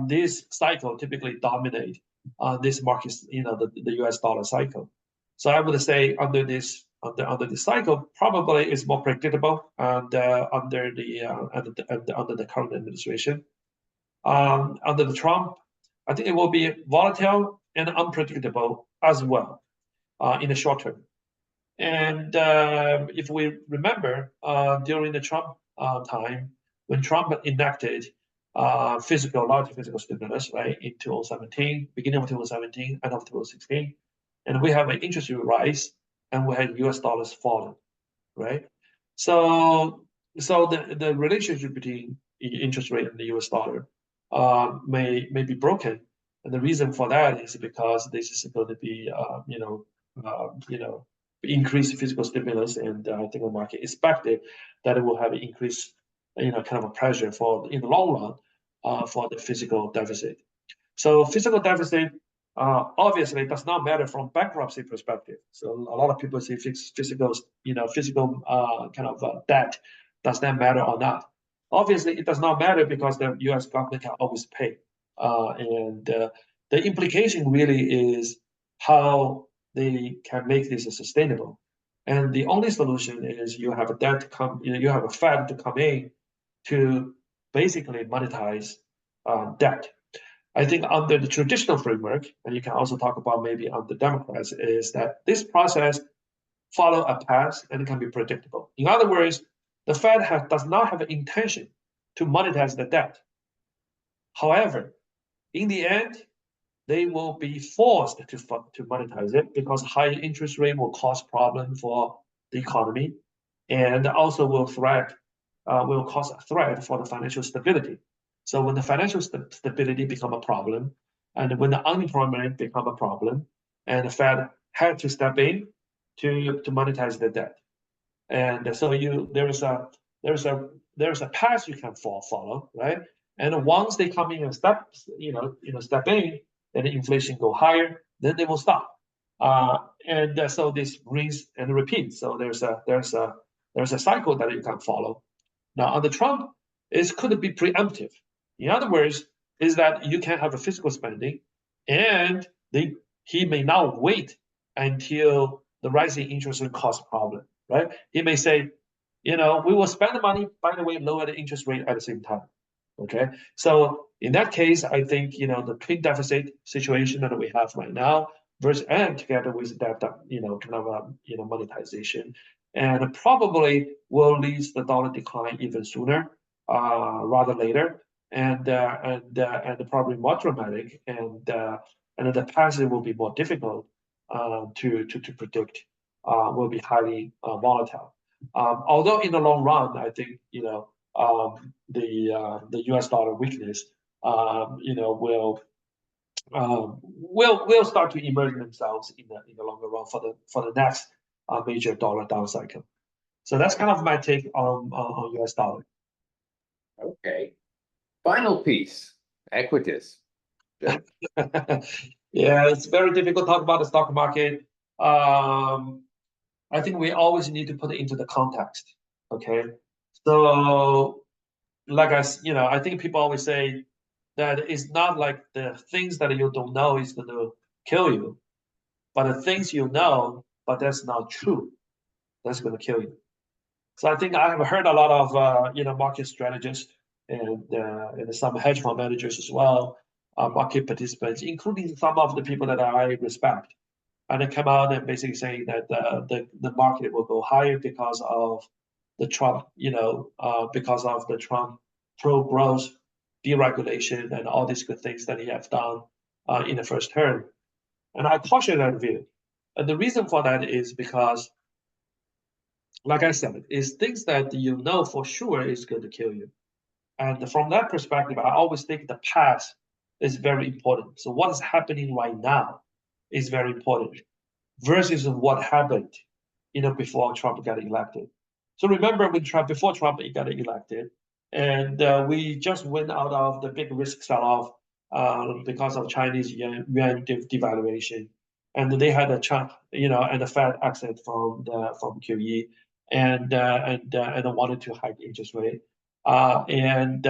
this cycle typically dominate this market, the U.S. dollar cycle. So I would say under this under the cycle probably is more predictable and under the current administration. Under the Trump, I think it will be volatile and unpredictable as well in the short term. And if we remember, during the Trump time, when Trump enacted large physical stimulus, right, in 2017, beginning of 2017, end of 2016, and we have an interest rate rise, and we had U.S. dollars falling, right? So the relationship between interest rate and the U.S. dollar may be broken, and the reason for that is because this is going to be increased physical stimulus, and I think the market expected that it will have an increased kind of a pressure for in the long run for the fiscal deficit. So fiscal deficit obviously does not matter from bankruptcy perspective. So a lot of people say physical kind of debt does that matter or not? Obviously, it does not matter because the U.S. government can always pay, and the implication really is how they can make this sustainable. And the only solution is you have a Fed to come in to basically monetize debt. I think under the traditional framework, and you can also talk about maybe on the Democrats, is that this process follow a path and it can be predictable. In other words, the Fed does not have an intention to monetize the debt. However, in the end, they will be forced to monetize it because higher interest rate will cause problem for the economy, and also will cause a threat for the financial stability. So when the financial stability become a problem, and when the unemployment become a problem, and the Fed had to step in to monetize the debt, and so there is a path you can follow, right? And once they come in and step in, then the inflation go higher, then they will stop. So this rinse and repeat. So there's a cycle that you can follow. Now under Trump, it could be preemptive. In other words, is that you can have a fiscal spending, and he may not wait until the rising interest rate cause problem, right? He may say, we will spend the money, by the way, lower the interest rate at the same time. Okay, so in that case, I think the twin deficit situation that we have right now, versus and together with that monetization, and probably will lead the dollar decline even sooner, rather later, and probably more dramatic, and the path will be more difficult to predict, will be highly volatile. Although in the long run, I think the U.S. dollar weakness will start to emerge themselves in the longer run for the next major dollar down cycle. So that's kind of my take on U.S. dollar. Okay. Final piece, equities. Yeah, it's very difficult to talk about the stock market. I think we always need to put it into the context. Okay, so I think people always say that it's not like the things that you don't know is going to kill you, but the things you know, but that's not true, that's going to kill you. So I think I have heard a lot of market strategists and some hedge fund managers as well, market participants, including some of the people that I respect, and they come out and basically saying that the market will go higher because of the Trump, because of the Trump pro-growth deregulation and all these good things that he has done in the first term. And I caution that view. And the reason for that is because, like I said, is things that for sure is going to kill you. And from that perspective, I always think the past is very important. So what is happening right now is very important versus what happened, before Trump got elected. So remember before Trump got elected, and we just went out of the big risk sell-off because of Chinese yuan devaluation, and they had a chunk, and the Fed exit from QE, and wanted to hike interest rate, and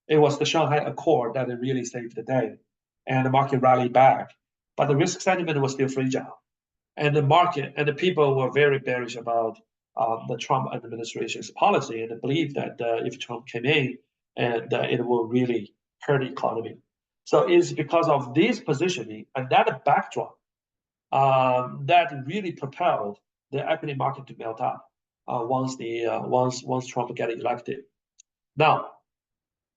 it was the Shanghai Accord that really saved the day, and the market rallied back, but the risk sentiment was still fragile. and the market and the people were very bearish about the Trump administration's policy, and believe that if Trump came in, and it will really hurt the economy. So it's because of this positioning and that backdrop that really propelled the equity market to melt up once Trump get elected. Now,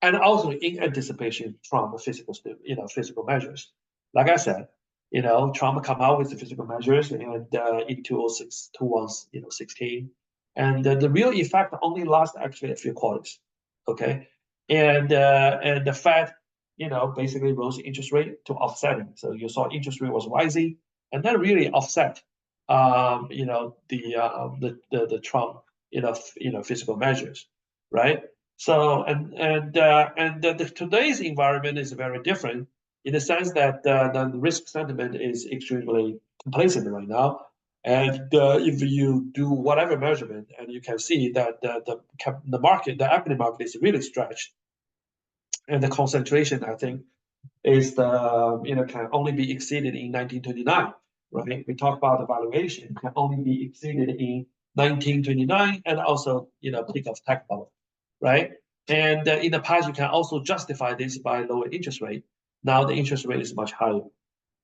and also in anticipation Trump physical measures. Like I said, Trump come out with the physical measures and in 2016, and the real effect only lasts actually a few quarters. Okay, and the Fed, basically rose interest rate to offset it. So you saw interest rate was rising, and that really offset, the Trump, physical measures, right? So today's environment is very different in the sense that the risk sentiment is extremely complacent right now. And if you do whatever measurement, and you can see that the equity market is really stretched, and the concentration, I think, is can only be exceeded in 1929, right? We talk about the valuation can only be exceeded in 1929, and also peak of tech bubble, right? And in the past, you can also justify this by lower interest rate. Now the interest rate is much higher,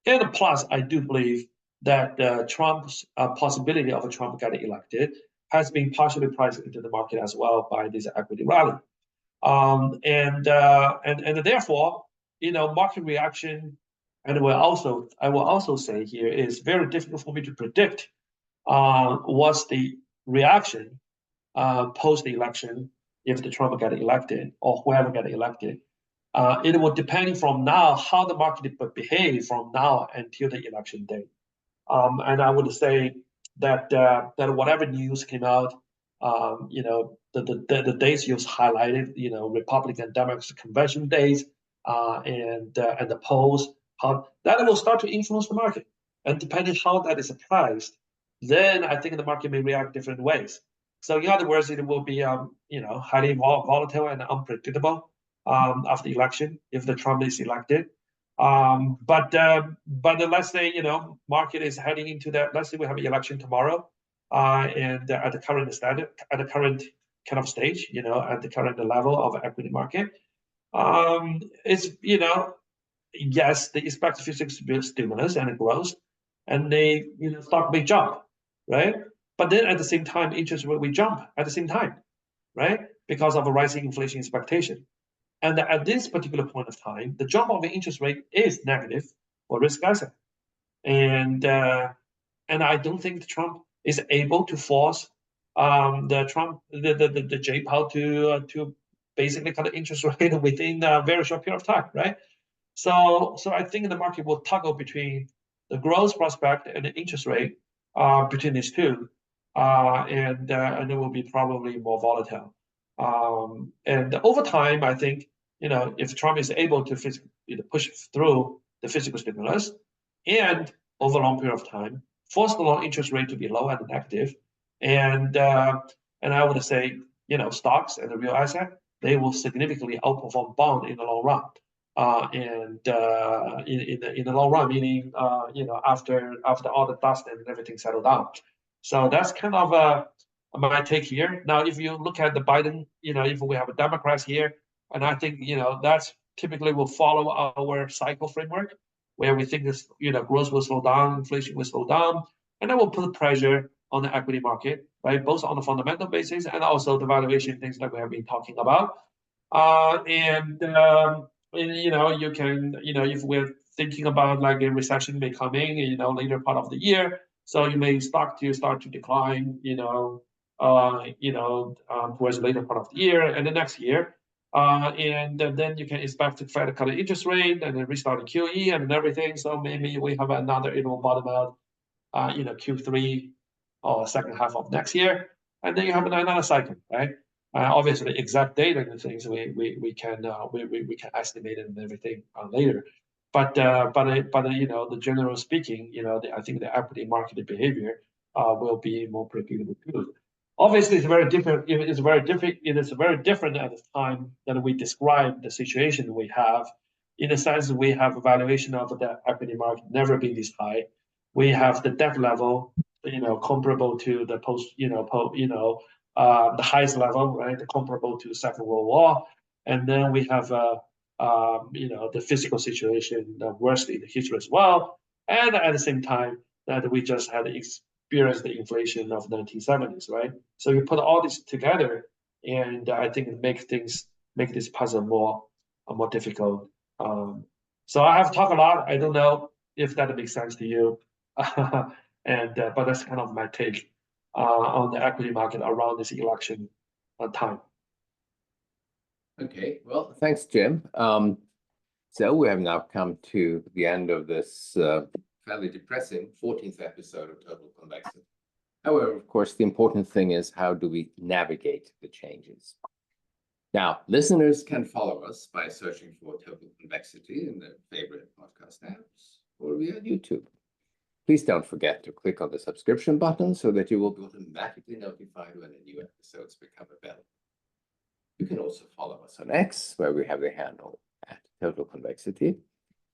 and plus, I do believe that Trump's possibility of Trump getting elected has been partially priced into the market as well by this equity rally. And therefore, market reaction, and I will also say here, is very difficult for me to predict what's the reaction post the election if the Trump get elected or whoever get elected. It will depend from now how the market behave from now until the election day. And I would say that whatever news came out, the dates you highlighted, Republican Democrats convention days, and the polls, how that will start to influence the market. And depending how that is priced, then I think the market may react different ways. So in other words, it will be highly volatile and unpredictable after the election if the Trump is elected. But let's say market is heading into that. Let's say we have an election tomorrow, and at the current standard, at the current kind of stage, at the current level of equity market, it's yes, they expect physical stimulus and growth, and they stock may jump, right? But then at the same time, interest rate will jump at the same time, right? Because of a rising inflation expectation. And at this particular point of time, the jump of the interest rate is negative for risk asset. And I don't think Trump is able to force the J Powell to basically cut the interest rate within a very short period of time, right? So I think the market will toggle between the growth prospect and the interest rate between these two, and it will be probably more volatile. And over time, I think if Trump is able to push through the physical stimulus, and over a long period of time, force the long interest rate to be low and negative, and I would say stocks and the real asset, they will significantly outperform bond in the long run. In the long run, meaning after all the dust and everything settled down. So that's kind of my take here. Now, if you look at the Biden, if we have a Democrats here, and I think that's typically will follow our cycle framework, where we think this growth will slow down, inflation will slow down, and that will put pressure on the equity market, right? Both on the fundamental basis and also the valuation things that we have been talking about. You can, if we're thinking about like a recession may come in, later part of the year, so you may start to decline, towards the later part of the year and the next year, and then you can expect the Fed to cut the interest rate and then restart the QE and everything. So maybe we have another, bottom out, Q3 or second half of next year, and then you have another cycle, right? Obviously, the exact date and things we can estimate it and everything later, but the general speaking, I think the equity market behavior will be more predictable too. Obviously, it's very different. It is very different at the time that we describe the situation we have. In a sense, we have a valuation of the equity market never been this high, We have the debt level, comparable to the the highest level, right? Comparable to the Second World War. And then we have, the physical situation, the worst in the history as well. And at the same time, that we just had experienced the inflation of 1970s, right? So you put all this together, and I think it make this puzzle more difficult. So I have talked a lot. I don't know if that makes sense to you, but that's kind of my take on the equity market around this election time. Okay, well, thanks, Jim. So we have now come to the end of this fairly depressing 14th episode of Total Convexity. However, of course, the important thing is, how do we navigate the changes? Now, listeners can follow us by searching for Total Convexity in their favorite podcast apps or via YouTube. Please don't forget to click on the subscription button so that you will be automatically notified when the new episodes become available. You can also follow us on X, where we have the handle @Total Convexity.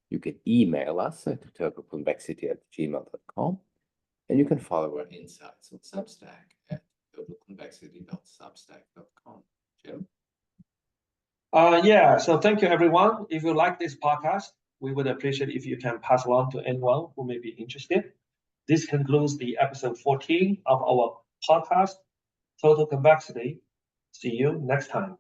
You can email us at totalconvexity@gmail.com, and you can follow our insights on Substack at totalconvexity.substack.com. Jim? So thank you, everyone. If you like this podcast, we would appreciate if you can pass along to anyone who may be interested. This concludes the episode 14 of our podcast, Total Convexity. See you next time.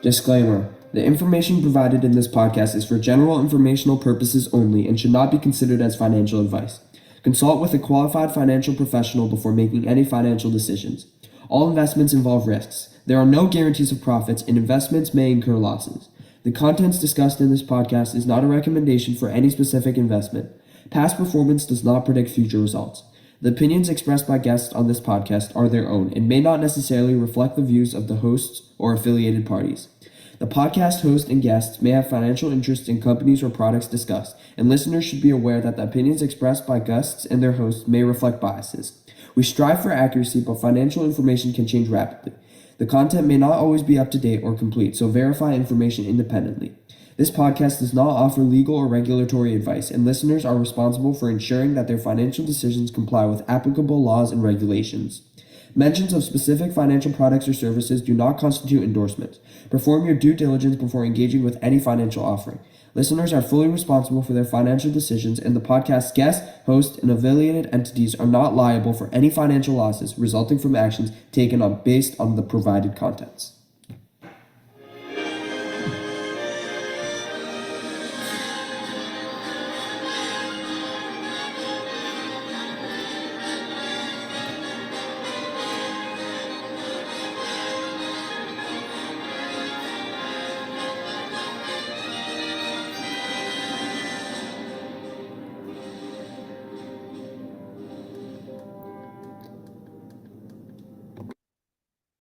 Disclaimer: the information provided in this podcast is for general informational purposes only and should not be considered as financial advice. Consult with a qualified financial professional before making any financial decisions. All investments involve risks. There are no guarantees of profits, and investments may incur losses. The contents discussed in this podcast is not a recommendation for any specific investment. Past performance does not predict future results. The opinions expressed by guests on this podcast are their own and may not necessarily reflect the views of the hosts or affiliated parties. The podcast host and guests may have financial interests in companies or products discussed, and listeners should be aware that the opinions expressed by guests and their hosts may reflect biases. We strive for accuracy, but financial information can change rapidly. The content may not always be up to date or complete, so verify information independently. This podcast does not offer legal or regulatory advice, and listeners are responsible for ensuring that their financial decisions comply with applicable laws and regulations. Mentions of specific financial products or services do not constitute endorsements. Perform your due diligence before engaging with any financial offering. Listeners are fully responsible for their financial decisions, and the podcast's guests, hosts, and affiliated entities are not liable for any financial losses resulting from actions taken based on the provided contents.